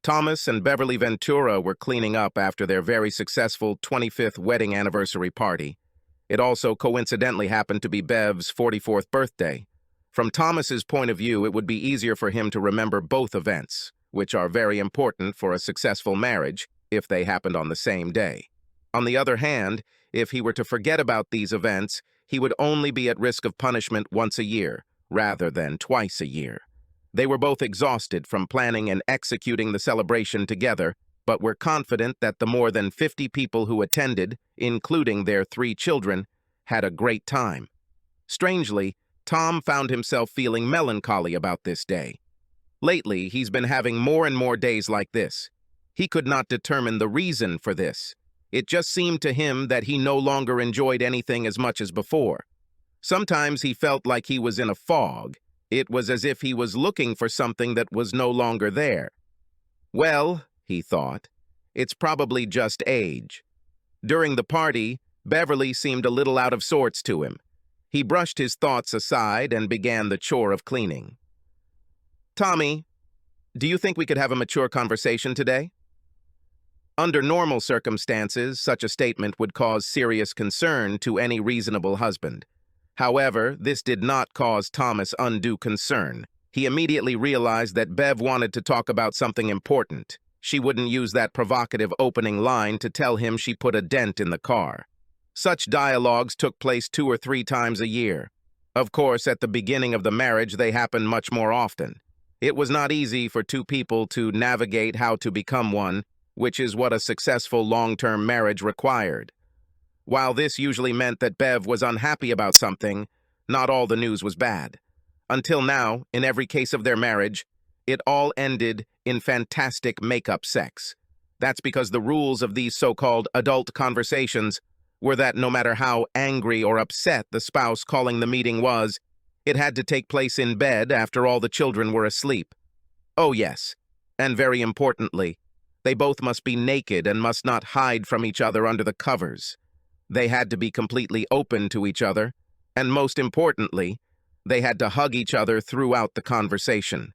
Thomas and Beverly Ventura were cleaning up after their very successful 25th wedding anniversary party. It also coincidentally happened to be Bev's 44th birthday. From Thomas's point of view, it would be easier for him to remember both events, which are very important for a successful marriage if they happened on the same day. On the other hand, if he were to forget about these events, he would only be at risk of punishment once a year, rather than twice a year. They were both exhausted from planning and executing the celebration together, but were confident that the more than 50 people who attended, including their 3 children, had a great time. Strangely, Tom found himself feeling melancholy about this day. Lately, he's been having more and more days like this. He could not determine the reason for this. It just seemed to him that he no longer enjoyed anything as much as before. Sometimes he felt like he was in a fog. It was as if he was looking for something that was no longer there. Well, he thought, it's probably just age. During the party, Beverly seemed a little out of sorts to him. He brushed his thoughts aside and began the chore of cleaning. "Tommy, do you think we could have a mature conversation today?" Under normal circumstances, such a statement would cause serious concern to any reasonable husband. However, this did not cause Thomas undue concern. He immediately realized that Bev wanted to talk about something important. She wouldn't use that provocative opening line to tell him she put a dent in the car. Such dialogues took place 2 or 3 times a year. Of course, at the beginning of the marriage, they happened much more often. It was not easy for 2 people to navigate how to become one, which is what a successful long-term marriage required. While this usually meant that Bev was unhappy about something, not all the news was bad. Until now, in every case of their marriage, it all ended in fantastic make-up sex. That's because the rules of these so-called adult conversations were that no matter how angry or upset the spouse calling the meeting was, it had to take place in bed after all the children were asleep. Oh yes, and very importantly, they both must be naked and must not hide from each other under the covers. They had to be completely open to each other, and most importantly, they had to hug each other throughout the conversation.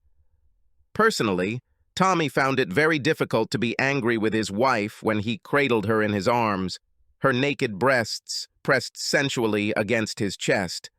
Personally, Tommy found it very difficult to be angry with his wife when he cradled her in his arms, her naked breasts pressed sensually against his chest.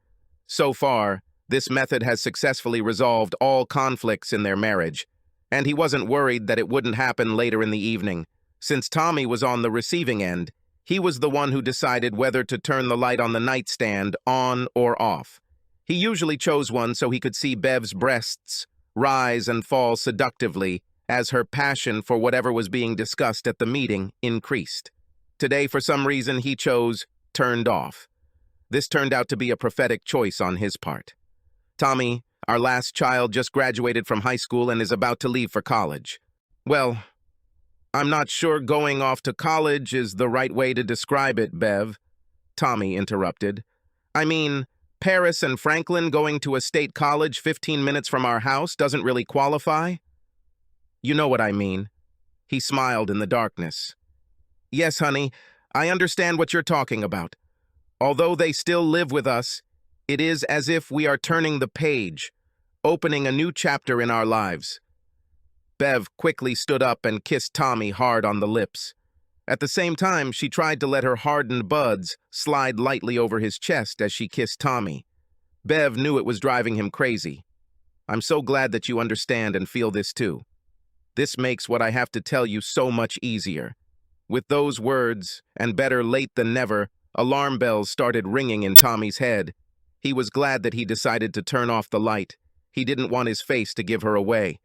So far, this method has successfully resolved all conflicts in their marriage, and he wasn't worried that it wouldn't happen later in the evening. Since Tommy was on the receiving end, he was the one who decided whether to turn the light on the nightstand on or off. He usually chose one so he could see Bev's breasts rise and fall seductively as her passion for whatever was being discussed at the meeting increased. Today, for some reason, he chose turned off. This turned out to be a prophetic choice on his part. Tommy, our last child, just graduated from high school and is about to leave for college. Well, I'm not sure going off to college is the right way to describe it, Bev, Tommy interrupted. I mean, Paris and Franklin going to a state college 15 minutes from our house doesn't really qualify? You know what I mean. He smiled in the darkness. Yes, honey, I understand what you're talking about. Although they still live with us, it is as if we are turning the page, opening a new chapter in our lives. Bev quickly stood up and kissed Tommy hard on the lips. At the same time, she tried to let her hardened buds slide lightly over his chest as she kissed Tommy. Bev knew it was driving him crazy. I'm so glad that you understand and feel this too. This makes what I have to tell you so much easier. With those words, and better late than never, alarm bells started ringing in Tommy's head. He was glad that he decided to turn off the light. He didn't want his face to give her away.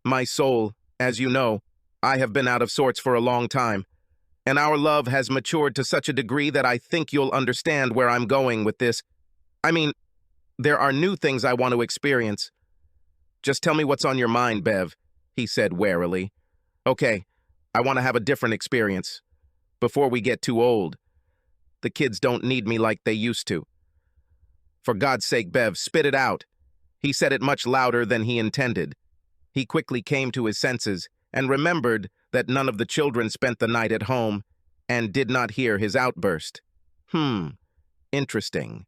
My soul, as you know, I have been out of sorts for a long time, and our love has matured to such a degree that I think you'll understand where I'm going with this. I mean, there are new things I want to experience. Just tell me what's on your mind, Bev, he said warily. Okay, I want to have a different experience. Before we get too old. The kids don't need me like they used to. For God's sake, Bev, spit it out. He said it much louder than he intended. He quickly came to his senses and remembered that none of the children spent the night at home and did not hear his outburst. Interesting.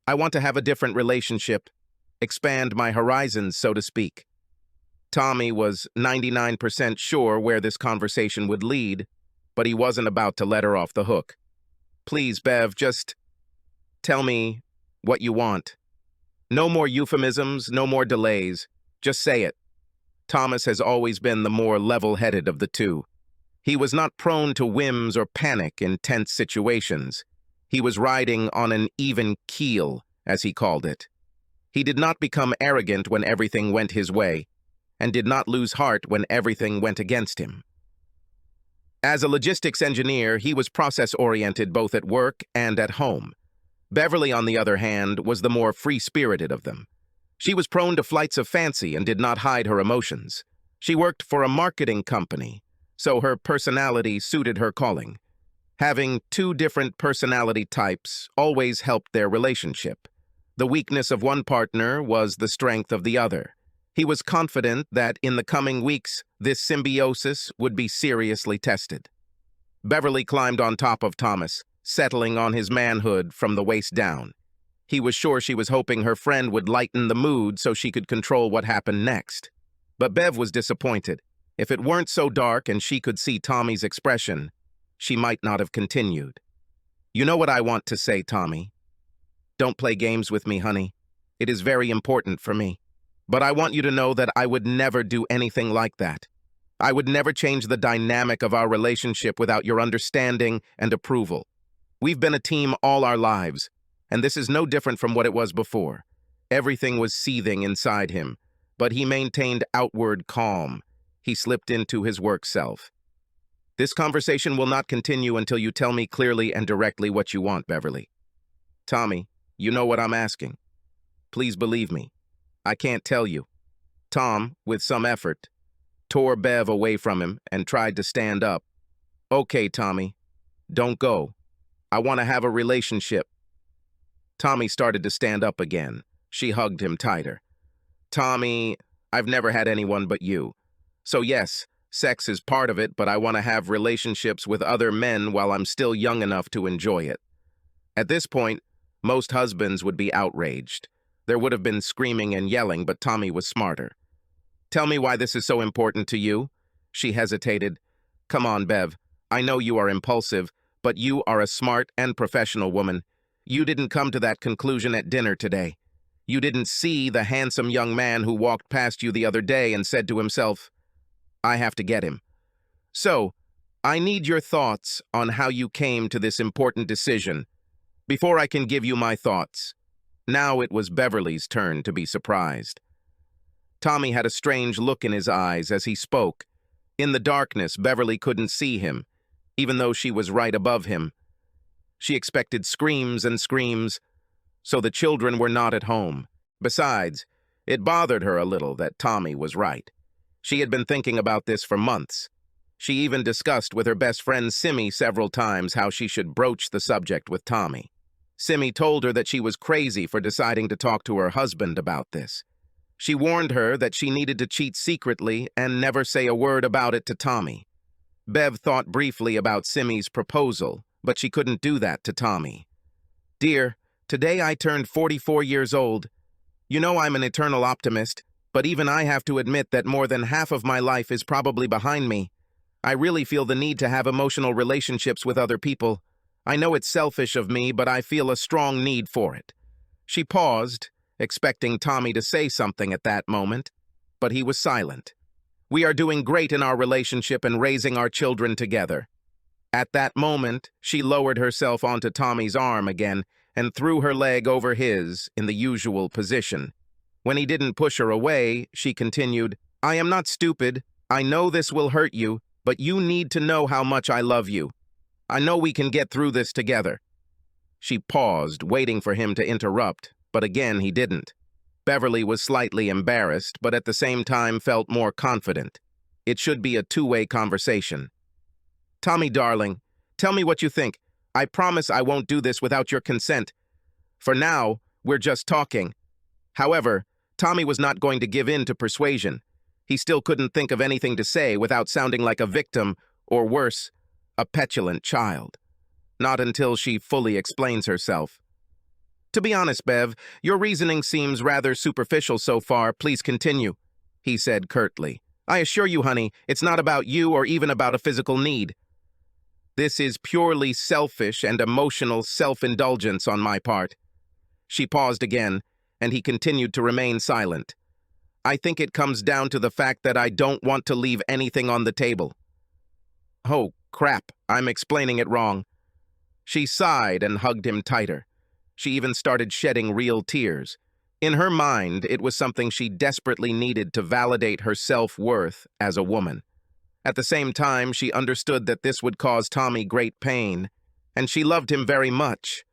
I want to have a different relationship, expand my horizons, so to speak. Tommy was 99% sure where this conversation would lead, but he wasn't about to let her off the hook. Please, Bev, just tell me what you want. No more euphemisms, no more delays. Just say it. Thomas has always been the more level-headed of the two. He was not prone to whims or panic in tense situations. He was riding on an even keel, as he called it. He did not become arrogant when everything went his way, and did not lose heart when everything went against him. As a logistics engineer, he was process-oriented both at work and at home. Beverly, on the other hand, was the more free-spirited of them. She was prone to flights of fancy and did not hide her emotions. She worked for a marketing company, so her personality suited her calling. Having two different personality types always helped their relationship. The weakness of one partner was the strength of the other. He was confident that in the coming weeks, this symbiosis would be seriously tested. Beverly climbed on top of Thomas, settling on his manhood from the waist down. He was sure she was hoping her friend would lighten the mood so she could control what happened next. But Bev was disappointed. If it weren't so dark and she could see Tommy's expression, she might not have continued. You know what I want to say, Tommy. Don't play games with me, honey. It is very important for me. But I want you to know that I would never do anything like that. I would never change the dynamic of our relationship without your understanding and approval. We've been a team all our lives, and this is no different from what it was before. Everything was seething inside him, but he maintained outward calm. He slipped into his work self. This conversation will not continue until you tell me clearly and directly what you want, Beverly. Tommy, you know what I'm asking. Please believe me. I can't tell you. Tom, with some effort, tore Bev away from him and tried to stand up. Okay, Tommy, don't go. I want to have a relationship. Tommy started to stand up again. She hugged him tighter. Tommy, I've never had anyone but you. So yes, sex is part of it, but I want to have relationships with other men while I'm still young enough to enjoy it. At this point, most husbands would be outraged. There would have been screaming and yelling, but Tommy was smarter. Tell me why this is so important to you. She hesitated. Come on, Bev. I know you are impulsive, but you are a smart and professional woman. You didn't come to that conclusion at dinner today. You didn't see the handsome young man who walked past you the other day and said to himself, I have to get him. So, I need your thoughts on how you came to this important decision. Before I can give you my thoughts. Now it was Beverly's turn to be surprised. Tommy had a strange look in his eyes as he spoke. In the darkness, Beverly couldn't see him, even though she was right above him. She expected screams and screams, so the children were not at home. Besides, it bothered her a little that Tommy was right. She had been thinking about this for months. She even discussed with her best friend Simi several times how she should broach the subject with Tommy. Simi told her that she was crazy for deciding to talk to her husband about this. She warned her that she needed to cheat secretly and never say a word about it to Tommy. Bev thought briefly about Simi's proposal, but she couldn't do that to Tommy. Dear, today I turned 44 years old. You know I'm an eternal optimist, but even I have to admit that more than half of my life is probably behind me. I really feel the need to have emotional relationships with other people. I know it's selfish of me, but I feel a strong need for it. She paused, expecting Tommy to say something at that moment, but he was silent. We are doing great in our relationship and raising our children together. At that moment, she lowered herself onto Tommy's arm again and threw her leg over his in the usual position. When he didn't push her away, she continued, I am not stupid. I know this will hurt you, but you need to know how much I love you. I know we can get through this together. She paused, waiting for him to interrupt, but again he didn't. Beverly was slightly embarrassed, but at the same time felt more confident. It should be a two-way conversation. Tommy, darling, tell me what you think. I promise I won't do this without your consent. For now, we're just talking. However, Tommy was not going to give in to persuasion. He still couldn't think of anything to say without sounding like a victim, or worse, a petulant child. Not until she fully explains herself. To be honest, Bev, your reasoning seems rather superficial so far. Please continue. he said curtly. I assure you, honey, it's not about you or even about a physical need. This is purely selfish and emotional self-indulgence on my part. She paused again, and he continued to remain silent. I think it comes down to the fact that I don't want to leave anything on the table. Oh, crap, I'm explaining it wrong. She sighed and hugged him tighter. She even started shedding real tears. In her mind, it was something she desperately needed to validate her self-worth as a woman. At the same time, she understood that this would cause Tommy great pain, and she loved him very much.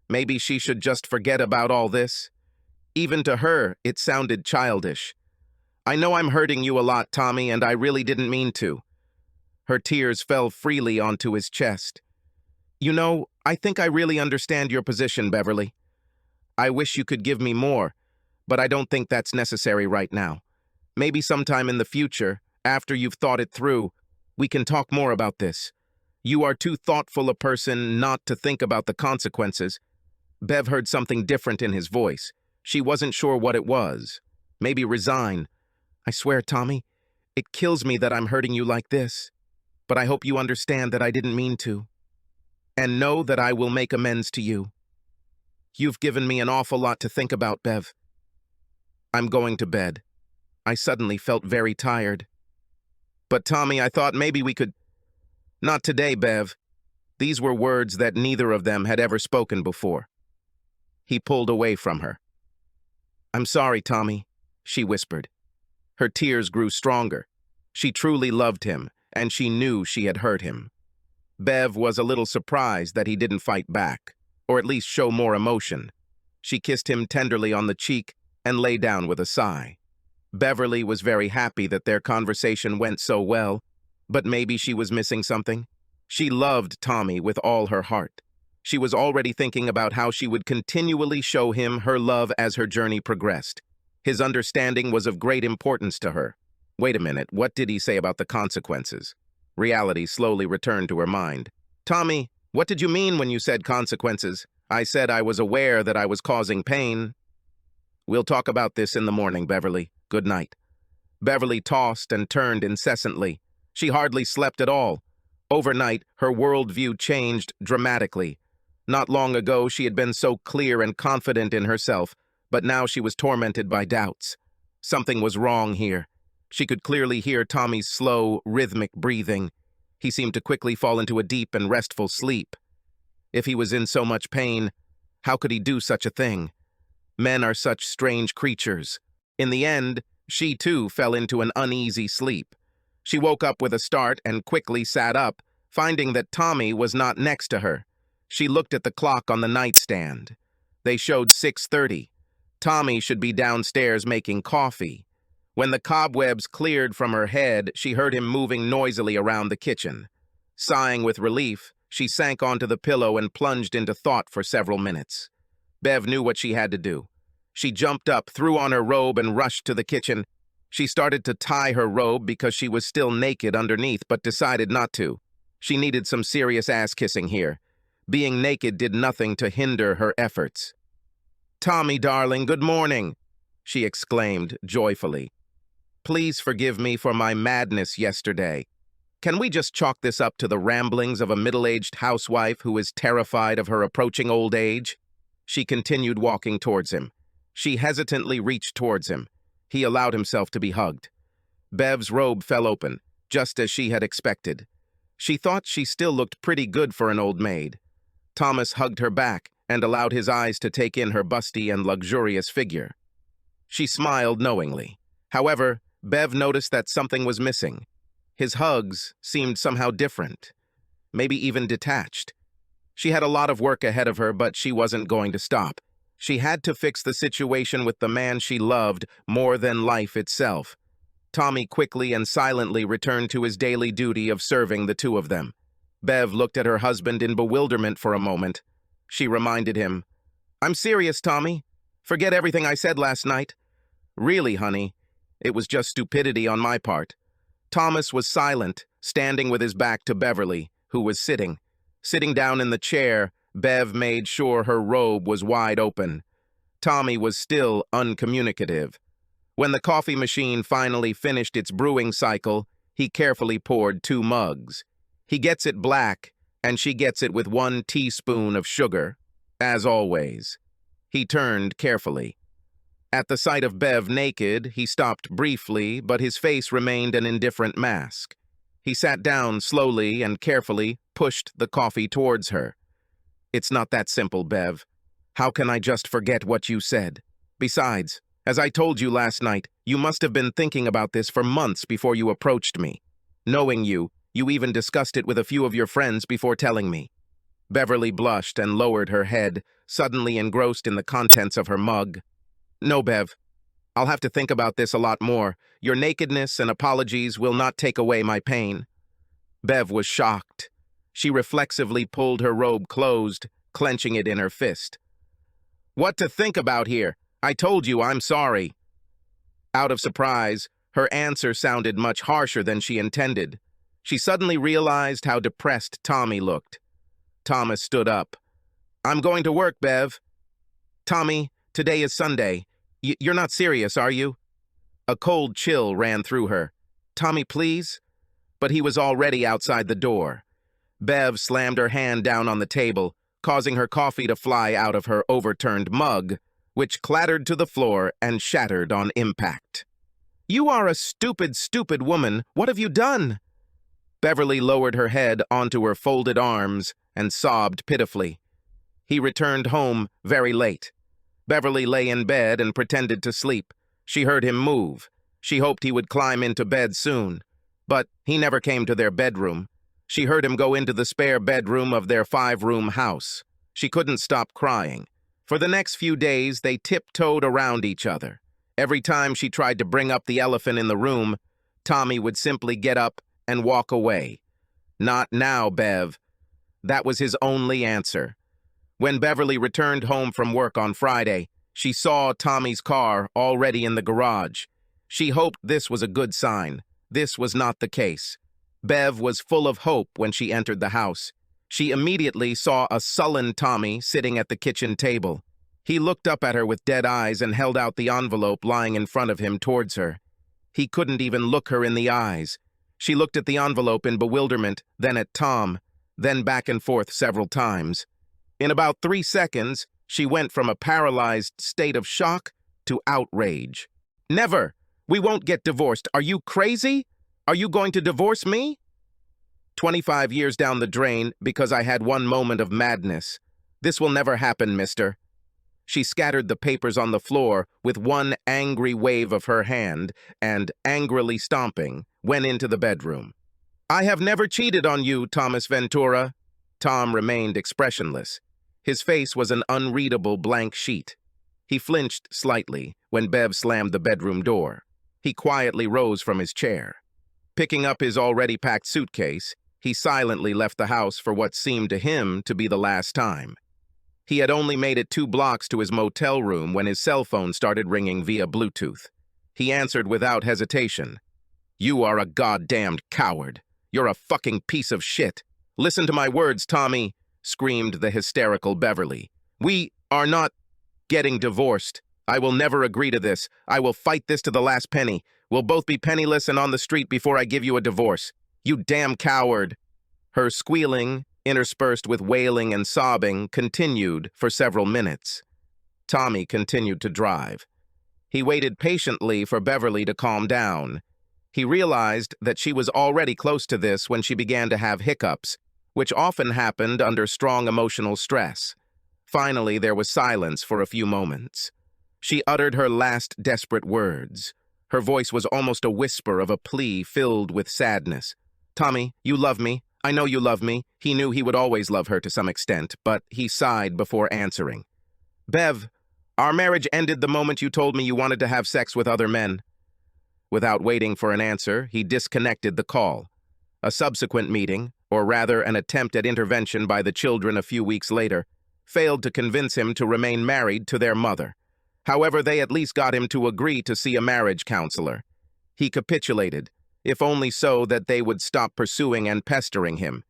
Maybe she should just forget about all this. Even to her, it sounded childish. I know I'm hurting you a lot, Tommy, and I really didn't mean to. Her tears fell freely onto his chest. You know, I think I really understand your position, Beverly. I wish you could give me more, but I don't think that's necessary right now. Maybe sometime in the future, after you've thought it through, we can talk more about this. You are too thoughtful a person not to think about the consequences. Bev heard something different in his voice. She wasn't sure what it was. Maybe resign. I swear, Tommy, it kills me that I'm hurting you like this. But I hope you understand that I didn't mean to. And know that I will make amends to you. You've given me an awful lot to think about, Bev. I'm going to bed. I suddenly felt very tired. But Tommy, I thought maybe we could... Not today, Bev. These were words that neither of them had ever spoken before. He pulled away from her. I'm sorry, Tommy, she whispered. Her tears grew stronger. She truly loved him, and she knew she had hurt him. Bev was a little surprised that he didn't fight back, or at least show more emotion. She kissed him tenderly on the cheek and lay down with a sigh. Beverly was very happy that their conversation went so well, but maybe she was missing something. She loved Tommy with all her heart. She was already thinking about how she would continually show him her love as her journey progressed. His understanding was of great importance to her. Wait a minute, what did he say about the consequences? Reality slowly returned to her mind. Tommy, what did you mean when you said consequences? I said I was aware that I was causing pain. We'll talk about this in the morning, Beverly. Good night. Beverly tossed and turned incessantly. She hardly slept at all. Overnight, her worldview changed dramatically. Not long ago, she had been so clear and confident in herself, but now she was tormented by doubts. Something was wrong here. She could clearly hear Tommy's slow, rhythmic breathing. He seemed to quickly fall into a deep and restful sleep. If he was in so much pain, how could he do such a thing? Men are such strange creatures. In the end, she too fell into an uneasy sleep. She woke up with a start and quickly sat up, finding that Tommy was not next to her. She looked at the clock on the nightstand. They showed 6:30. Tommy should be downstairs making coffee. When the cobwebs cleared from her head, she heard him moving noisily around the kitchen. Sighing with relief, she sank onto the pillow and plunged into thought for several minutes. Bev knew what she had to do. She jumped up, threw on her robe, and rushed to the kitchen. She started to tie her robe because she was still naked underneath, but decided not to. She needed some serious ass-kissing here. Being naked did nothing to hinder her efforts. Tommy, darling, good morning, she exclaimed joyfully. Please forgive me for my madness yesterday. Can we just chalk this up to the ramblings of a middle-aged housewife who is terrified of her approaching old age? She continued walking towards him. She hesitantly reached towards him. He allowed himself to be hugged. Bev's robe fell open, just as she had expected. She thought she still looked pretty good for an old maid. Thomas hugged her back and allowed his eyes to take in her busty and luxurious figure. She smiled knowingly. However, Bev noticed that something was missing. His hugs seemed somehow different, maybe even detached. She had a lot of work ahead of her, but she wasn't going to stop. She had to fix the situation with the man she loved more than life itself. Tommy quickly and silently returned to his daily duty of serving the two of them. Bev looked at her husband in bewilderment for a moment. She reminded him, I'm serious, Tommy. Forget everything I said last night. Really, honey, it was just stupidity on my part. Thomas was silent, standing with his back to Beverly, who was sitting. Sitting down in the chair, Bev made sure her robe was wide open. Tommy was still uncommunicative. When the coffee machine finally finished its brewing cycle, he carefully poured 2 mugs. He gets it black, and she gets it with 1 teaspoon of sugar, as always. He turned carefully. At the sight of Bev naked, he stopped briefly, but his face remained an indifferent mask. He sat down slowly and carefully, pushed the coffee towards her. "It's not that simple, Bev. How can I just forget what you said? Besides, as I told you last night, you must have been thinking about this for months before you approached me. Knowing you even discussed it with a few of your friends before telling me." Beverly blushed and lowered her head, suddenly engrossed in the contents of her mug. "No, Bev. I'll have to think about this a lot more. Your nakedness and apologies will not take away my pain." Bev was shocked. She reflexively pulled her robe closed, clenching it in her fist. "What to think about here? I told you I'm sorry." Out of surprise, her answer sounded much harsher than she intended. She suddenly realized how depressed Tommy looked. Thomas stood up. "I'm going to work, Bev." "Tommy, today is Sunday. You're not serious, are you?" A cold chill ran through her. "Tommy, please?" But he was already outside the door. Bev slammed her hand down on the table, causing her coffee to fly out of her overturned mug, which clattered to the floor and shattered on impact. "You are a stupid, stupid woman. What have you done?" Beverly lowered her head onto her folded arms and sobbed pitifully. He returned home very late. Beverly lay in bed and pretended to sleep. She heard him move. She hoped he would climb into bed soon. But he never came to their bedroom. She heard him go into the spare bedroom of their 5-room house. She couldn't stop crying. For the next few days, they tiptoed around each other. Every time she tried to bring up the elephant in the room, Tommy would simply get up and walk away. "Not now, Bev." That was his only answer. When Beverly returned home from work on Friday, she saw Tommy's car already in the garage. She hoped this was a good sign. This was not the case. Bev was full of hope when she entered the house. She immediately saw a sullen Tommy sitting at the kitchen table. He looked up at her with dead eyes and held out the envelope lying in front of him towards her. He couldn't even look her in the eyes. She looked at the envelope in bewilderment, then at Tom, then back and forth several times. In about 3 seconds, she went from a paralyzed state of shock to outrage. "Never! We won't get divorced. Are you crazy? Are you going to divorce me?" 25 years down the drain because I had one moment of madness. This will never happen, mister. She scattered the papers on the floor with one angry wave of her hand and, angrily stomping, went into the bedroom. "I have never cheated on you, Thomas Ventura." Tom remained expressionless. His face was an unreadable blank sheet. He flinched slightly when Bev slammed the bedroom door. He quietly rose from his chair. Picking up his already packed suitcase, he silently left the house for what seemed to him to be the last time. He had only made it 2 blocks to his motel room when his cell phone started ringing via Bluetooth. He answered without hesitation. "You are a goddamned coward. You're a fucking piece of shit. Listen to my words, Tommy," screamed the hysterical Beverly. "We are not getting divorced. I will never agree to this. I will fight this to the last penny. We'll both be penniless and on the street before I give you a divorce. You damn coward." Her squealing, interspersed with wailing and sobbing, continued for several minutes. Tommy continued to drive. He waited patiently for Beverly to calm down. He realized that she was already close to this when she began to have hiccups, which often happened under strong emotional stress. Finally, there was silence for a few moments. She uttered her last desperate words. Her voice was almost a whisper of a plea filled with sadness. "Tommy, you love me. I know you love me." He knew he would always love her to some extent, but he sighed before answering. "Bev, our marriage ended the moment you told me you wanted to have sex with other men." Without waiting for an answer, he disconnected the call. A subsequent meeting, or rather an attempt at intervention by the children a few weeks later, failed to convince him to remain married to their mother. However, they at least got him to agree to see a marriage counselor. He capitulated, if only so that they would stop pursuing and pestering him.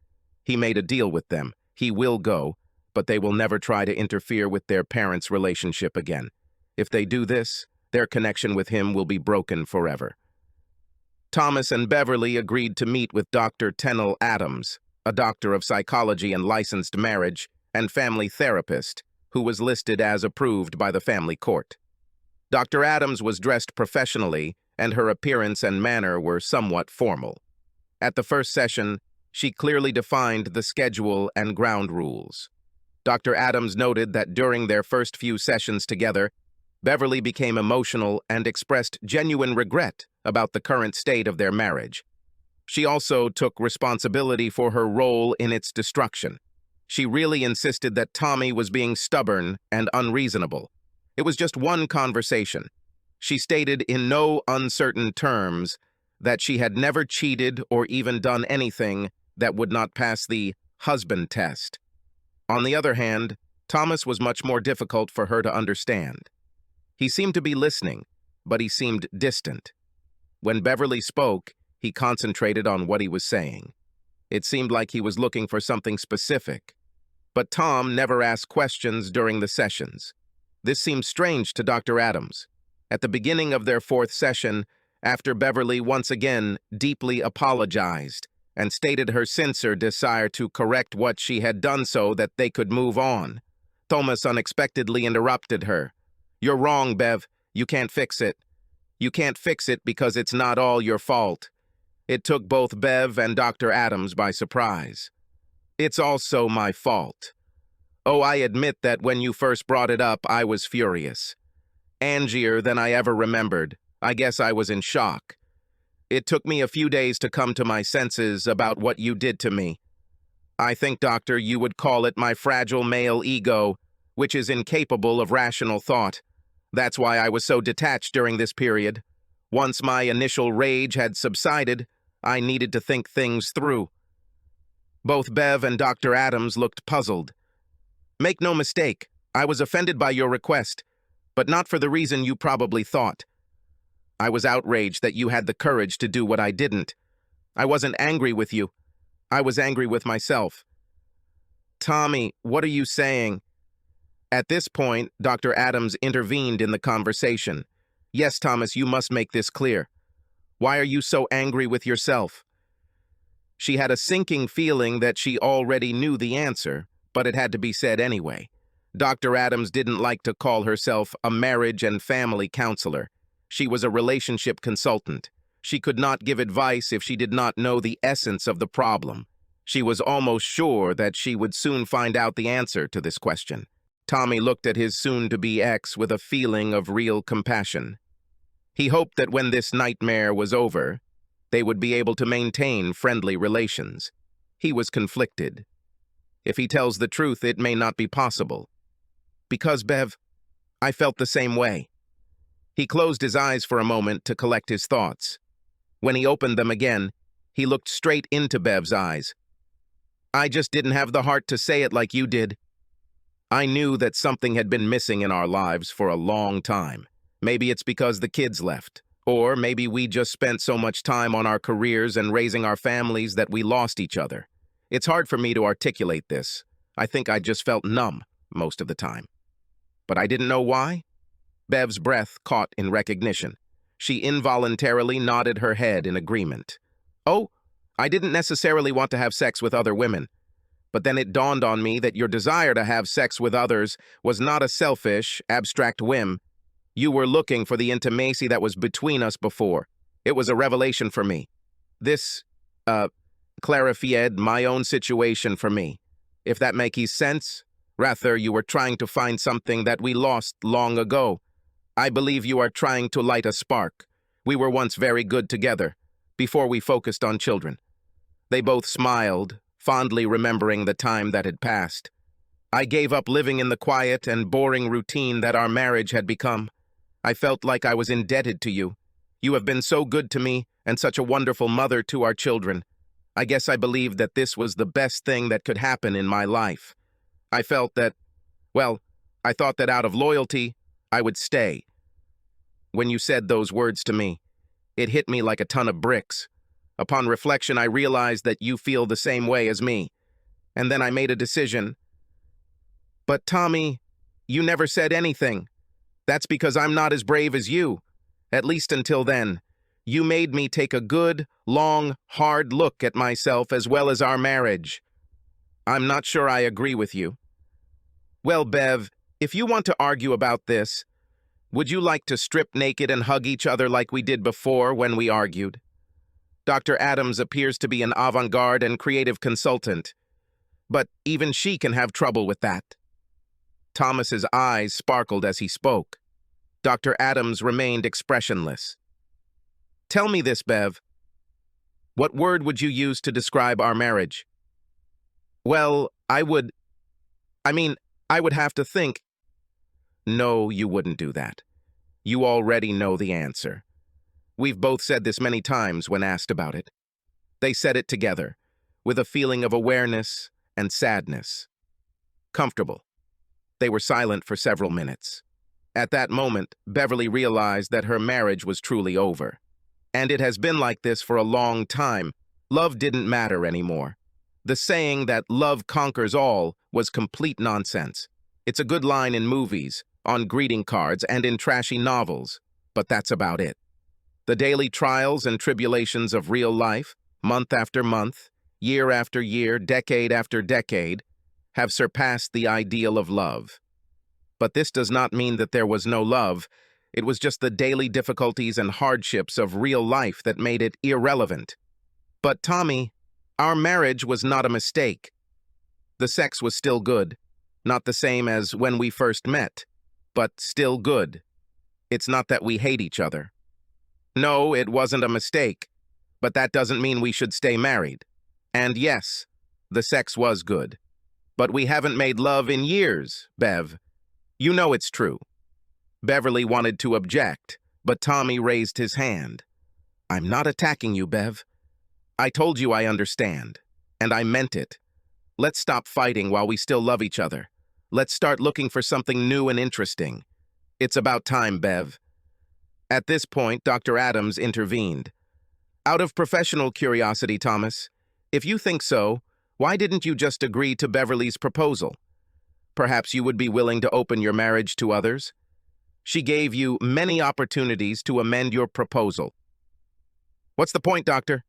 He made a deal with them. He will go, but they will never try to interfere with their parents' relationship again. If they do this, their connection with him will be broken forever. Thomas and Beverly agreed to meet with Dr. Tnicoll Adams, a doctor of psychology and licensed marriage and family therapist, who was listed as approved by the family court. Dr. Adams was dressed professionally, and her appearance and manner were somewhat formal. At the first session, she clearly defined the schedule and ground rules. Dr. Adams noted that during their first few sessions together, Beverly became emotional and expressed genuine regret about the current state of their marriage. She also took responsibility for her role in its destruction. She really insisted that Tommy was being stubborn and unreasonable. It was just one conversation. She stated in no uncertain terms that she had never cheated or even done anything that would not pass the husband test. On the other hand, Thomas was much more difficult for her to understand. He seemed to be listening, but he seemed distant. When Beverly spoke, he concentrated on what he was saying. It seemed like he was looking for something specific. But Tom never asked questions during the sessions. This seemed strange to Dr. Adams. At the beginning of their fourth session, after Beverly once again deeply apologized and stated her sincere desire to correct what she had done so that they could move on, Thomas unexpectedly interrupted her. "You're wrong, Bev. You can't fix it. You can't fix it because it's not all your fault." It took both Bev and Dr. Adams by surprise. "It's also my fault. Oh, I admit that when you first brought it up, I was furious. Angier than I ever remembered. I guess I was in shock. It took me a few days to come to my senses about what you did to me. I think, Doctor, you would call it my fragile male ego, which is incapable of rational thought. That's why I was so detached during this period. Once my initial rage had subsided, I needed to think things through." Both Bev and Dr. Adams looked puzzled. "Make no mistake, I was offended by your request, but not for the reason you probably thought. I was outraged that you had the courage to do what I didn't. I wasn't angry with you. I was angry with myself." "Tommy, what are you saying?" At this point, Dr. Adams intervened in the conversation. "Yes, Thomas, you must make this clear. Why are you so angry with yourself?" She had a sinking feeling that she already knew the answer, but it had to be said anyway. Dr. Adams didn't like to call herself a marriage and family counselor. She was a relationship consultant. She could not give advice if she did not know the essence of the problem. She was almost sure that she would soon find out the answer to this question. Tommy looked at his soon-to-be ex with a feeling of real compassion. He hoped that when this nightmare was over, they would be able to maintain friendly relations. He was conflicted. If he tells the truth, it may not be possible. "Because, Bev, I felt the same way." He closed his eyes for a moment to collect his thoughts. When he opened them again, he looked straight into Bev's eyes. "I just didn't have the heart to say it like you did. I knew that something had been missing in our lives for a long time. Maybe it's because the kids left. Or maybe we just spent so much time on our careers and raising our families that we lost each other. It's hard for me to articulate this. I think I just felt numb most of the time. But I didn't know why." Bev's breath caught in recognition. She involuntarily nodded her head in agreement. "Oh, I didn't necessarily want to have sex with other women. But then it dawned on me that your desire to have sex with others was not a selfish, abstract whim. You were looking for the intimacy that was between us before. It was a revelation for me. This, clarified my own situation for me. If that makes sense? Rather, you were trying to find something that we lost long ago. I believe you are trying to light a spark. We were once very good together, before we focused on children." They both smiled, fondly remembering the time that had passed. "I gave up living in the quiet and boring routine that our marriage had become. I felt like I was indebted to you. You have been so good to me and such a wonderful mother to our children. I guess I believed that this was the best thing that could happen in my life. I felt that, well, I thought that out of loyalty, I would stay. When you said those words to me, it hit me like a ton of bricks. Upon reflection, I realized that you feel the same way as me. And then I made a decision. But Tommy, you never said anything. That's because I'm not as brave as you. At least until then. You made me take a good, long, hard look at myself as well as our marriage. I'm not sure I agree with you. Well, Bev, if you want to argue about this, would you like to strip naked and hug each other like we did before when we argued? Dr. Adams appears to be an avant-garde and creative consultant, but even she can have trouble with that. Thomas's eyes sparkled as he spoke. Dr. Adams remained expressionless. Tell me this, Bev. What word would you use to describe our marriage? Well, I would have to think. No, you wouldn't do that. You already know the answer. We've both said this many times when asked about it. They said it together, with a feeling of awareness and sadness. Comfortable. They were silent for several minutes. At that moment, Beverly realized that her marriage was truly over. And it has been like this for a long time. Love didn't matter anymore. The saying that love conquers all was complete nonsense. It's a good line in movies, on greeting cards, and in trashy novels, but that's about it. The daily trials and tribulations of real life, month after month, year after year, decade after decade, have surpassed the ideal of love. But this does not mean that there was no love. It was just the daily difficulties and hardships of real life that made it irrelevant. But Tommy, our marriage was not a mistake. The sex was still good, not the same as when we first met, but still good. It's not that we hate each other. No, it wasn't a mistake, but that doesn't mean we should stay married. And yes, the sex was good. But we haven't made love in years, Bev. You know it's true. Beverly wanted to object, but Tommy raised his hand. I'm not attacking you, Bev. I told you I understand, and I meant it. Let's stop fighting while we still love each other. Let's start looking for something new and interesting. It's about time, Bev. At this point, Dr. Adams intervened. Out of professional curiosity, Thomas, if you think so, why didn't you just agree to Beverly's proposal? Perhaps you would be willing to open your marriage to others? She gave you many opportunities to amend your proposal. What's the point, Doctor?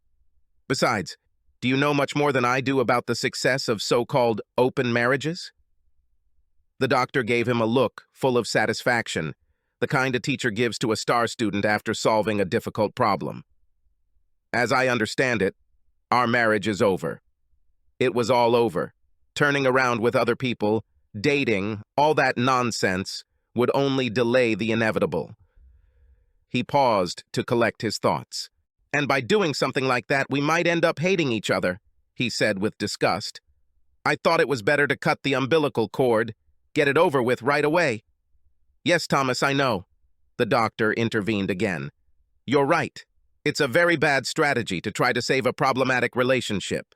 Besides, do you know much more than I do about the success of so-called open marriages? The doctor gave him a look full of satisfaction, the kind a teacher gives to a star student after solving a difficult problem. As I understand it, our marriage is over. It was all over. Turning around with other people, dating, all that nonsense would only delay the inevitable. He paused to collect his thoughts. And by doing something like that, we might end up hating each other, he said with disgust. I thought it was better to cut the umbilical cord, get it over with right away. Yes, Thomas, I know. The doctor intervened again. You're right. It's a very bad strategy to try to save a problematic relationship.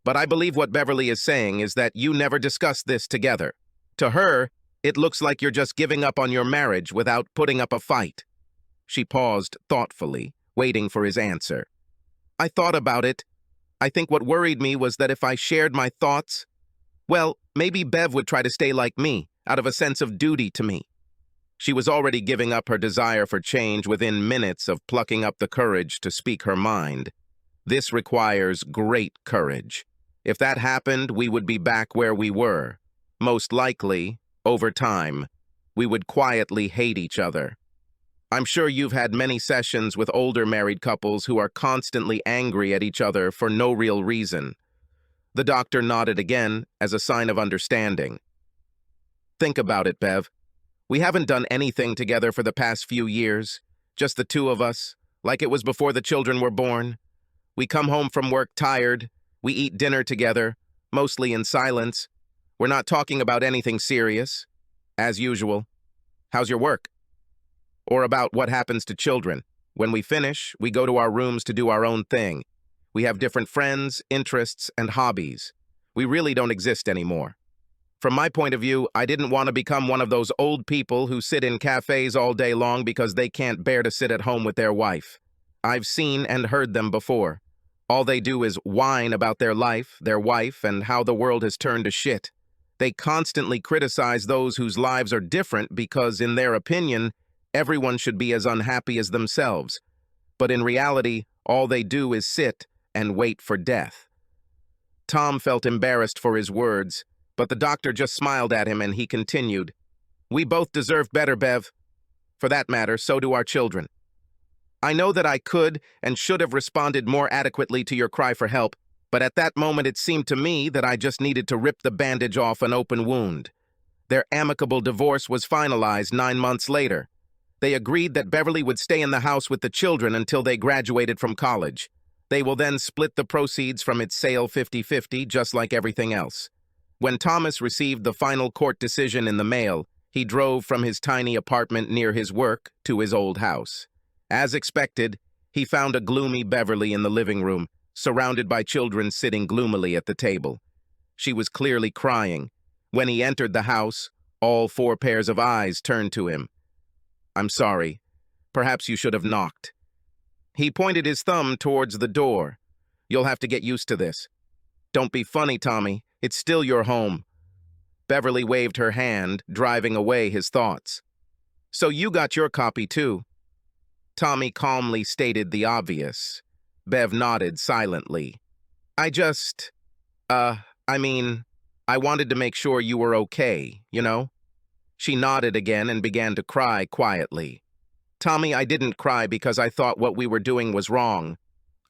But I believe what Beverly is saying is that you never discussed this together. To her, it looks like you're just giving up on your marriage without putting up a fight. She paused thoughtfully, waiting for his answer. I thought about it. I think what worried me was that if I shared my thoughts, well, maybe Bev would try to stay like me, out of a sense of duty to me. She was already giving up her desire for change within minutes of plucking up the courage to speak her mind. This requires great courage. If that happened, we would be back where we were. Most likely, over time, we would quietly hate each other. I'm sure you've had many sessions with older married couples who are constantly angry at each other for no real reason. The doctor nodded again as a sign of understanding. Think about it, Bev. We haven't done anything together for the past few years, just the two of us, like it was before the children were born. We come home from work tired, we eat dinner together, mostly in silence. We're not talking about anything serious, as usual. How's your work? Or about what happens to children. When we finish, we go to our rooms to do our own thing. We have different friends, interests, and hobbies. We really don't exist anymore. From my point of view, I didn't want to become one of those old people who sit in cafes all day long because they can't bear to sit at home with their wife. I've seen and heard them before. All they do is whine about their life, their wife, and how the world has turned to shit. They constantly criticize those whose lives are different because, in their opinion, everyone should be as unhappy as themselves. But in reality, all they do is sit and wait for death. Tom felt embarrassed for his words, but the doctor just smiled at him and he continued, "We both deserve better, Bev. For that matter, so do our children. I know that I could and should have responded more adequately to your cry for help, but at that moment it seemed to me that I just needed to rip the bandage off an open wound." Their amicable divorce was finalized 9 months later. They agreed that Beverly would stay in the house with the children until they graduated from college. They will then split the proceeds from its sale 50-50, just like everything else. When Thomas received the final court decision in the mail, he drove from his tiny apartment near his work to his old house. As expected, he found a gloomy Beverly in the living room, surrounded by children sitting gloomily at the table. She was clearly crying. When he entered the house, all 4 pairs of eyes turned to him. "I'm sorry. Perhaps you should have knocked." He pointed his thumb towards the door. "You'll have to get used to this." "Don't be funny, Tommy. It's still your home." Beverly waved her hand, driving away his thoughts. "So you got your copy too." Tommy calmly stated the obvious. Bev nodded silently. I wanted to make sure you were okay, you know?" She nodded again and began to cry quietly. "Tommy, I didn't cry because I thought what we were doing was wrong.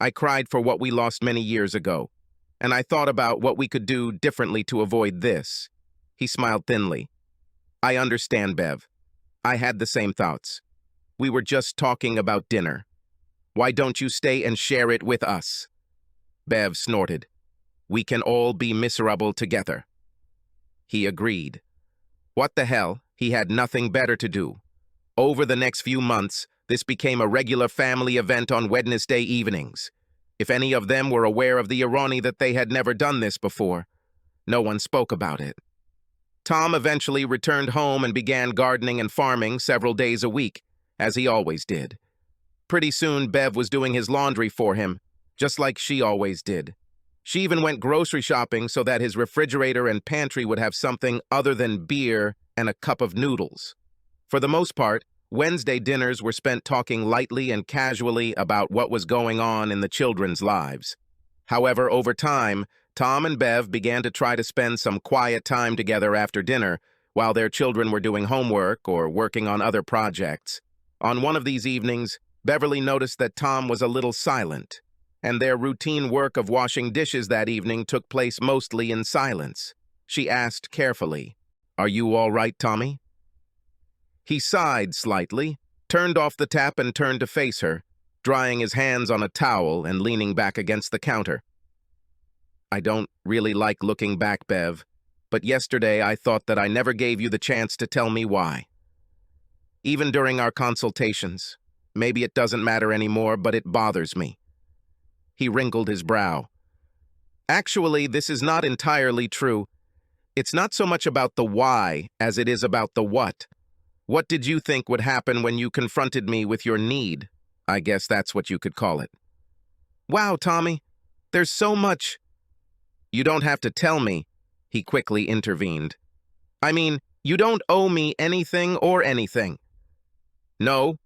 I cried for what we lost many years ago, and I thought about what we could do differently to avoid this." He smiled thinly. "I understand, Bev. I had the same thoughts. We were just talking about dinner. Why don't you stay and share it with us?" Bev snorted. "We can all be miserable together." He agreed. What the hell? He had nothing better to do. Over the next few months, this became a regular family event on Wednesday evenings. If any of them were aware of the irony that they had never done this before, no one spoke about it. Tom eventually returned home and began gardening and farming several days a week, as he always did. Pretty soon, Bev was doing his laundry for him, just like she always did. She even went grocery shopping so that his refrigerator and pantry would have something other than beer and a cup of noodles. For the most part, Wednesday dinners were spent talking lightly and casually about what was going on in the children's lives. However, over time, Tom and Bev began to try to spend some quiet time together after dinner while their children were doing homework or working on other projects. On one of these evenings, Beverly noticed that Tom was a little silent, and their routine work of washing dishes that evening took place mostly in silence. She asked carefully, "Are you all right, Tommy?" He sighed slightly, turned off the tap and turned to face her, drying his hands on a towel and leaning back against the counter. "I don't really like looking back, Bev, but yesterday I thought that I never gave you the chance to tell me why. Even during our consultations, maybe it doesn't matter anymore, but it bothers me." He wrinkled his brow. "Actually, this is not entirely true. It's not so much about the why as it is about the what. What did you think would happen when you confronted me with your need? I guess that's what you could call it." "Wow, Tommy, there's so much—" "You don't have to tell me," he quickly intervened. "I mean, you don't owe me anything or anything." "No,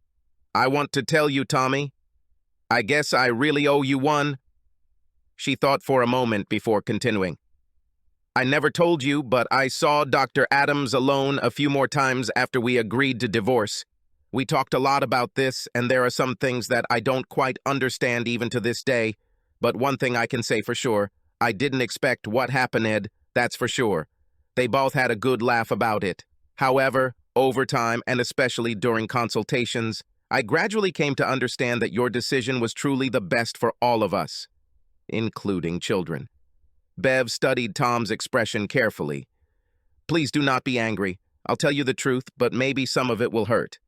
I want to tell you, Tommy. I guess I really owe you one." She thought for a moment before continuing. "I never told you, but I saw Dr. Adams alone a few more times after we agreed to divorce. We talked a lot about this, and there are some things that I don't quite understand even to this day. But one thing I can say for sure, I didn't expect what happened, Ed, that's for sure. They both had a good laugh about it. However, over time, and especially during consultations, I gradually came to understand that your decision was truly the best for all of us, including children." Bev studied Tom's expression carefully. "Please do not be angry. I'll tell you the truth, but maybe some of it will hurt."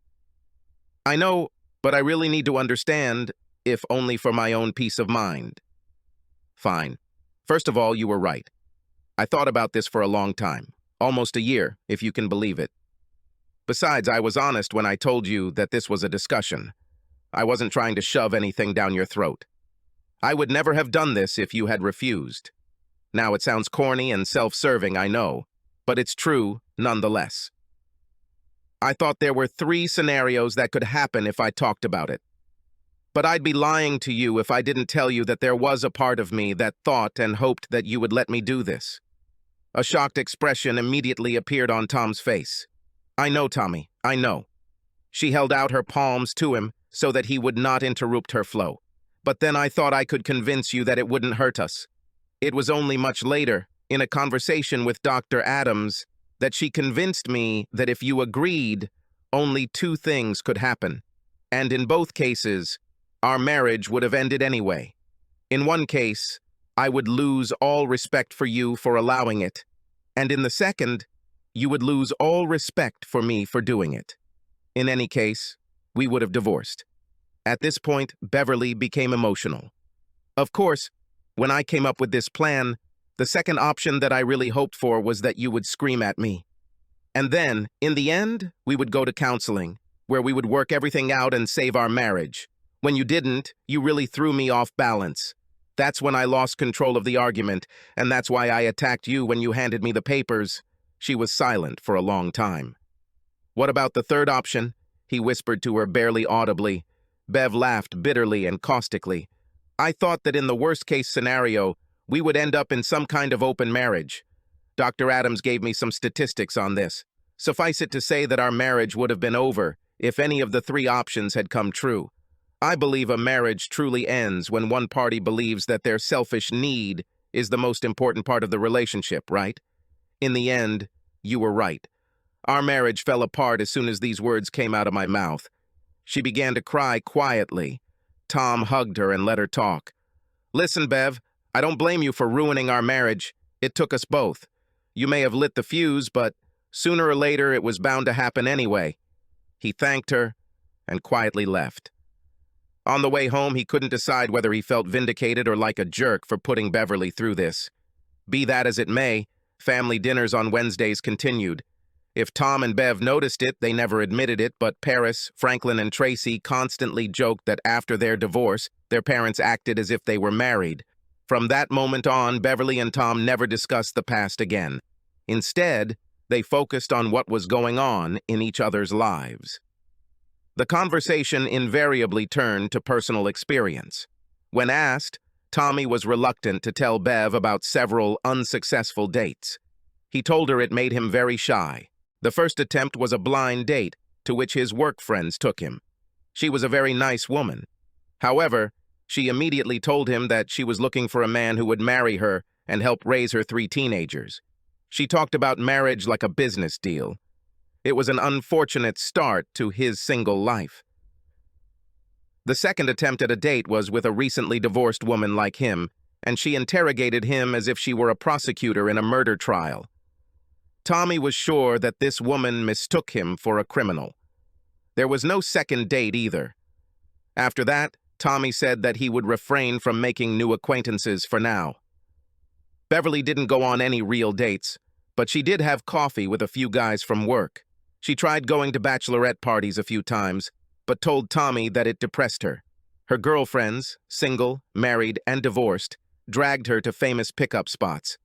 "I know, but I really need to understand, if only for my own peace of mind." "Fine. First of all, you were right. I thought about this for a long time, almost a year, if you can believe it. Besides, I was honest when I told you that this was a discussion. I wasn't trying to shove anything down your throat. I would never have done this if you had refused. Now, it sounds corny and self-serving, I know, but it's true nonetheless. I thought there were 3 scenarios that could happen if I talked about it. But I'd be lying to you if I didn't tell you that there was a part of me that thought and hoped that you would let me do this. A shocked expression immediately appeared on Tom's face. I know, Tommy, I know. She held out her palms to him so that he would not interrupt her flow. But then I thought I could convince you that it wouldn't hurt us. It was only much later, in a conversation with Dr. Adams, that she convinced me that if you agreed, only 2 things could happen. And in both cases, our marriage would have ended anyway. In one case, I would lose all respect for you for allowing it. And in the second, you would lose all respect for me for doing it. In any case, we would have divorced. At this point, Beverly became emotional. Of course, when I came up with this plan, the second option that I really hoped for was that you would scream at me. And then, in the end, we would go to counseling, where we would work everything out and save our marriage. When you didn't, you really threw me off balance. That's when I lost control of the argument, and that's why I attacked you when you handed me the papers. She was silent for a long time. What about the third option? He whispered to her barely audibly. Bev laughed bitterly and caustically. I thought that in the worst-case scenario, we would end up in some kind of open marriage. Dr. Adams gave me some statistics on this. Suffice it to say that our marriage would have been over if any of the 3 options had come true. I believe a marriage truly ends when one party believes that their selfish need is the most important part of the relationship, right? In the end, you were right. Our marriage fell apart as soon as these words came out of my mouth. She began to cry quietly. Tom hugged her and let her talk. Listen, Bev, I don't blame you for ruining our marriage. It took us both. You may have lit the fuse, but sooner or later it was bound to happen anyway. He thanked her and quietly left. On the way home, he couldn't decide whether he felt vindicated or like a jerk for putting Beverly through this. Be that as it may, family dinners on Wednesdays continued. If Tom and Bev noticed it, they never admitted it, but Paris, Franklin, and Tracy constantly joked that after their divorce, their parents acted as if they were married. From that moment on, Beverly and Tom never discussed the past again. Instead, they focused on what was going on in each other's lives. The conversation invariably turned to personal experience. When asked, Tommy was reluctant to tell Bev about several unsuccessful dates. He told her it made him very shy. The first attempt was a blind date, to which his work friends took him. She was a very nice woman. However, she immediately told him that she was looking for a man who would marry her and help raise her 3 teenagers. She talked about marriage like a business deal. It was an unfortunate start to his single life. The second attempt at a date was with a recently divorced woman like him, and she interrogated him as if she were a prosecutor in a murder trial. Tommy was sure that this woman mistook him for a criminal. There was no second date either. After that, Tommy said that he would refrain from making new acquaintances for now. Beverly didn't go on any real dates, but she did have coffee with a few guys from work. She tried going to bachelorette parties a few times, but told Tommy that it depressed her. Her girlfriends, single, married, and divorced, dragged her to famous pickup spots.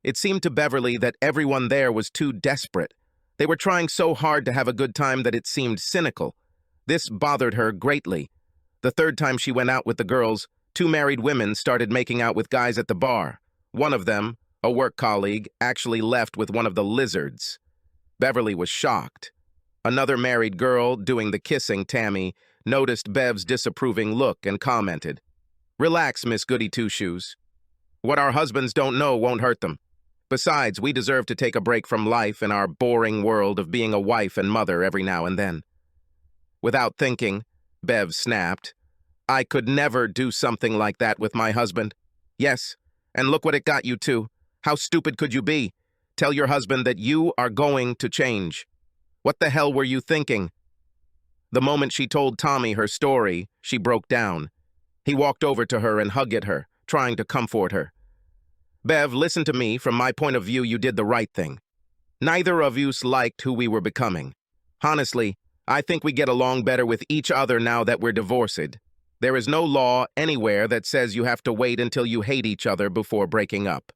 It seemed to Beverly that everyone there was too desperate. They were trying so hard to have a good time that it seemed cynical. This bothered her greatly. The third time she went out with the girls, 2 married women started making out with guys at the bar. One of them, a work colleague, actually left with one of the lizards. Beverly was shocked. Another married girl, doing the kissing, Tammy, noticed Bev's disapproving look and commented, "Relax, Miss Goody Two-Shoes. What our husbands don't know won't hurt them. Besides, we deserve to take a break from life in our boring world of being a wife and mother every now and then." Without thinking, Bev snapped, "I could never do something like that with my husband." "Yes, and look what it got you to. How stupid could you be? Tell your husband that you are going to change. What the hell were you thinking?" The moment she told Tommy her story, she broke down. He walked over to her and hugged her, trying to comfort her. "Bev, listen to me. From my point of view, you did the right thing. Neither of us liked who we were becoming. Honestly, I think we get along better with each other now that we're divorced. There is no law anywhere that says you have to wait until you hate each other before breaking up."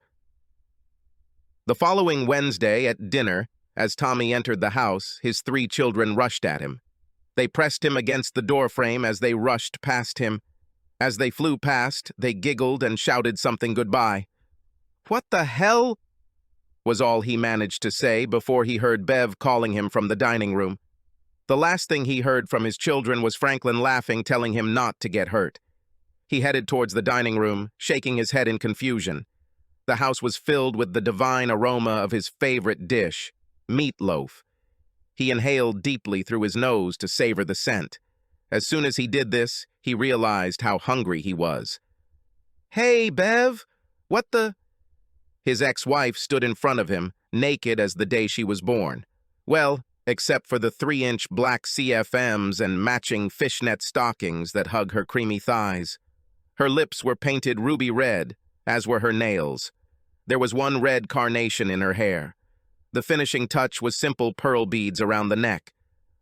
The following Wednesday at dinner, as Tommy entered the house, his 3 children rushed at him. They pressed him against the doorframe as they rushed past him. As they flew past, they giggled and shouted something goodbye. "What the hell?" was all he managed to say before he heard Bev calling him from the dining room. The last thing he heard from his children was Franklin laughing, telling him not to get hurt. He headed towards the dining room, shaking his head in confusion. The house was filled with the divine aroma of his favorite dish, meatloaf. He inhaled deeply through his nose to savor the scent. As soon as he did this, he realized how hungry he was. "Hey, Bev, what the—" His ex-wife stood in front of him, naked as the day she was born. Well, except for the 3-inch black CFMs and matching fishnet stockings that hug her creamy thighs. Her lips were painted ruby red, as were her nails. There was one red carnation in her hair. The finishing touch was simple pearl beads around the neck.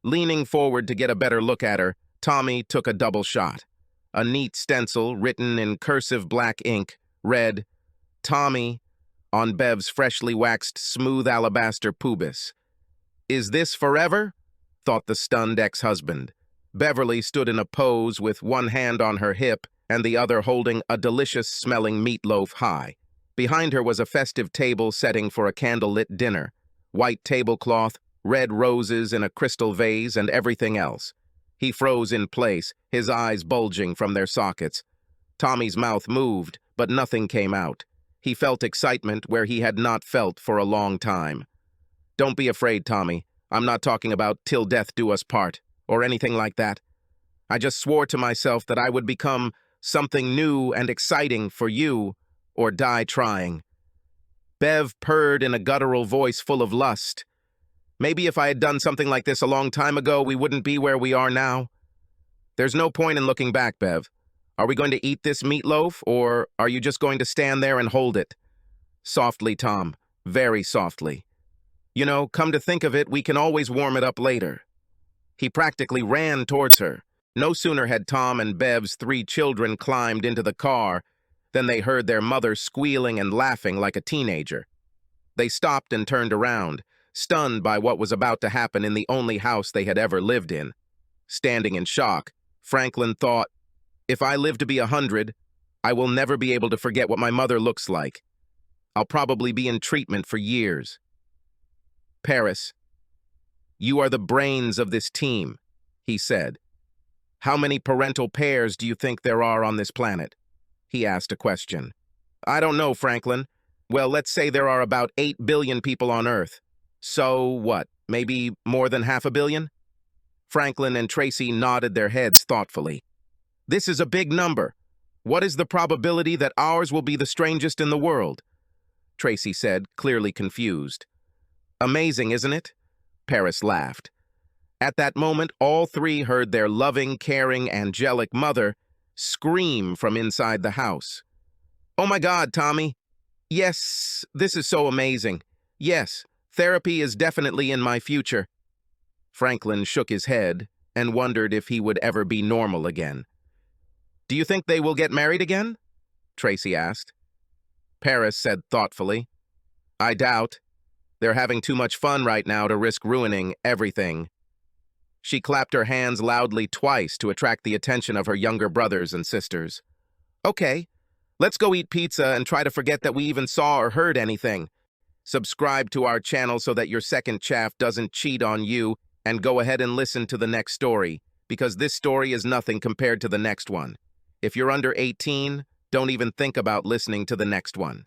Leaning forward to get a better look at her, Tommy took a double shot. A neat stencil written in cursive black ink read, "Tommy," on Bev's freshly waxed smooth alabaster pubis. "Is this forever?" thought the stunned ex-husband. Beverly stood in a pose with one hand on her hip and the other holding a delicious-smelling meatloaf high. Behind her was a festive table setting for a candlelit dinner. White tablecloth, red roses in a crystal vase, and everything else. He froze in place, his eyes bulging from their sockets. Tommy's mouth moved, but nothing came out. He felt excitement where he had not felt for a long time. "Don't be afraid, Tommy. I'm not talking about till death do us part, or anything like that. I just swore to myself that I would become something new and exciting for you, or die trying." Bev purred in a guttural voice full of lust. "Maybe if I had done something like this a long time ago, we wouldn't be where we are now. There's no point in looking back, Bev. Are we going to eat this meatloaf, or are you just going to stand there and hold it?" Softly, Tom, very softly. "You know, come to think of it, we can always warm it up later." He practically ran towards her. No sooner had Tom and Bev's 3 children climbed into the car than they heard their mother squealing and laughing like a teenager. They stopped and turned around, stunned by what was about to happen in the only house they had ever lived in. Standing in shock, Franklin thought, "If I live to be 100, I will never be able to forget what my mother looks like. I'll probably be in treatment for years." "Paris, you are the brains of this team," he said. "How many parental pairs do you think there are on this planet?" He asked a question. "I don't know, Franklin. Well, let's say there are about 8 billion people on Earth. So what, maybe more than 500 million? Franklin and Tracy nodded their heads thoughtfully. "This is a big number. What is the probability that ours will be the strangest in the world?" Tracy said, clearly confused. "Amazing, isn't it?" Paris laughed. At that moment, all 3 heard their loving, caring, angelic mother scream from inside the house. "Oh my God, Tommy. Yes, this is so amazing. Yes, therapy is definitely in my future." Franklin shook his head and wondered if he would ever be normal again. "Do you think they will get married again?" Tracy asked. Paris said thoughtfully, "I doubt. They're having too much fun right now to risk ruining everything." She clapped her hands loudly twice to attract the attention of her younger brothers and sisters. "Okay, let's go eat pizza and try to forget that we even saw or heard anything. Subscribe to our channel so that your second chaff doesn't cheat on you, and go ahead and listen to the next story, because this story is nothing compared to the next one. If you're under 18, don't even think about listening to the next one."